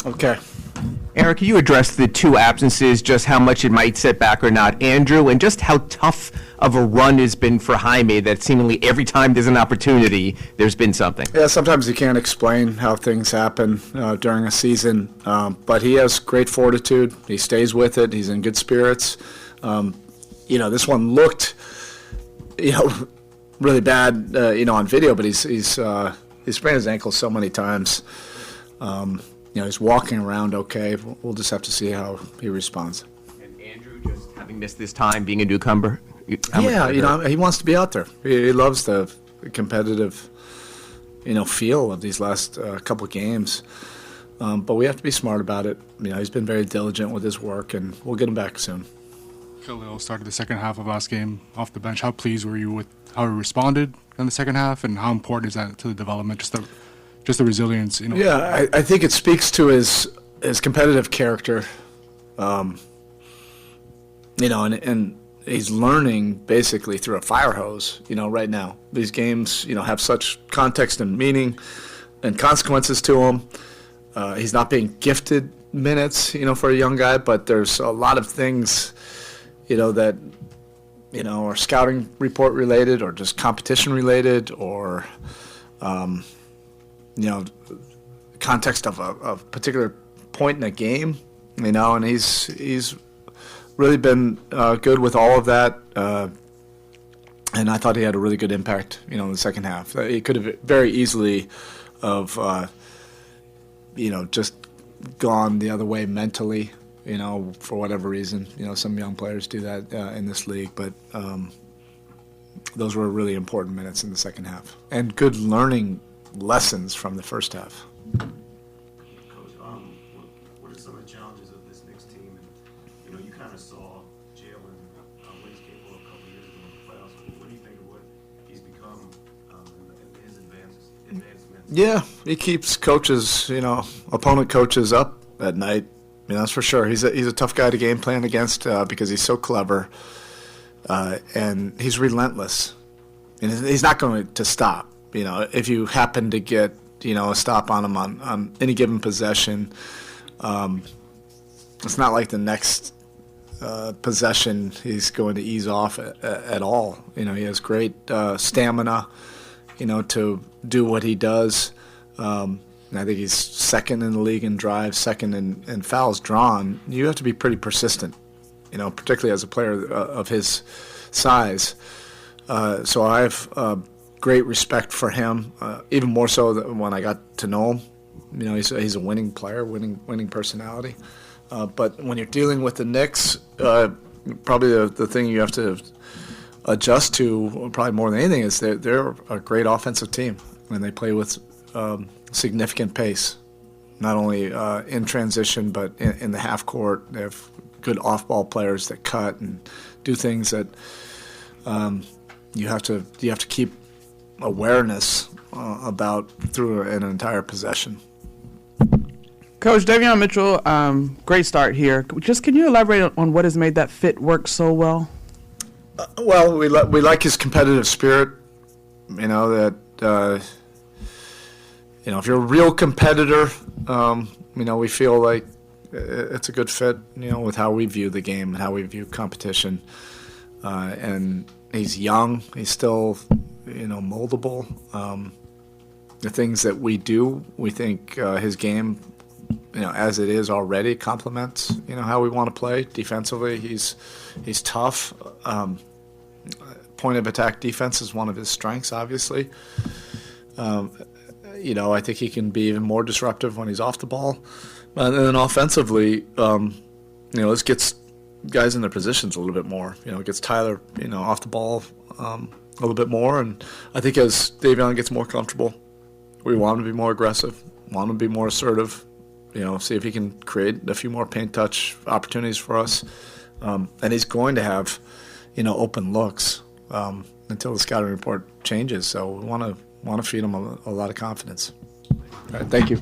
Okay. Erik, can you address the two absences, just how much it might set back or not Andrew, and just how tough of a run has been for Jaime, that seemingly every time there's an opportunity, there's been something? Yeah, sometimes you can't explain how things happen during a season, but he has great fortitude. He stays with it. He's in good spirits. This one looked, really bad, on video, but he's sprained his ankle so many times. He's walking around okay. We'll just have to see how he responds. And Andrew, just having missed this time, being a newcomer? He wants to be out there. He loves the competitive, feel of these last couple of games. But we have to be smart about it. He's been very diligent with his work, and we'll get him back soon. Kel'el started the second half of last game off the bench. How pleased were you with how he responded in the second half, and how important is that to the development, just the resilience? Yeah, I think it speaks to his competitive character, and he's learning basically through a fire hose, right now. These games, have such context and meaning and consequences to him. He's not being gifted minutes, for a young guy, but there's a lot of things, that, are scouting report related or just competition related or, context of a particular point in a game, and he's really been good with all of that, and I thought he had a really good impact, in the second half. He could have very easily just gone the other way mentally, for whatever reason. Some young players do that in this league, but those were really important minutes in the second half and good learning lessons from the first half. Coach, what are some of the challenges of this Knicks team? And you kind of saw Jalen what he's capable of a couple years ago in the playoffs. What do you think of what he's become and his advancement? Yeah, he keeps coaches, opponent coaches up at night. That's for sure. He's a tough guy to game plan against because he's so clever, and he's relentless, and he's not going to stop. If you happen to get, a stop on him on any given possession, it's not like the next possession he's going to ease off at all. He has great stamina, to do what he does. And I think he's second in the league in drives, second in fouls drawn. You have to be pretty persistent, particularly as a player of his size. So I have great respect for him, even more so than when I got to know him. He's a winning player, winning personality. But when you're dealing with the Knicks, probably the thing you have to adjust to, probably more than anything, is they're a great offensive team, and they play with significant pace, not only in transition but in the half court. They have good off-ball players that cut and do things that you have to keep awareness about through an entire possession. Coach, Davion Mitchell, great start here. Can you elaborate on what has made that fit work so well? Well, we like his competitive spirit. That if you're a real competitor, we feel like it's a good fit, with how we view the game and how we view competition. And he's young. He's still, moldable. The things that we do, we think his game, as it is already, complements, how we want to play defensively. He's tough. Point of attack defense is one of his strengths, obviously. I think he can be even more disruptive when he's off the ball. And then offensively, this gets guys in their positions a little bit more. It gets Tyler, off the ball a little bit more. And I think as Davion gets more comfortable, we want him to be more aggressive, want him to be more assertive, see if he can create a few more paint touch opportunities for us. And he's going to have, open looks until the scouting report changes. So we want to feed him a lot of confidence. All right, thank you.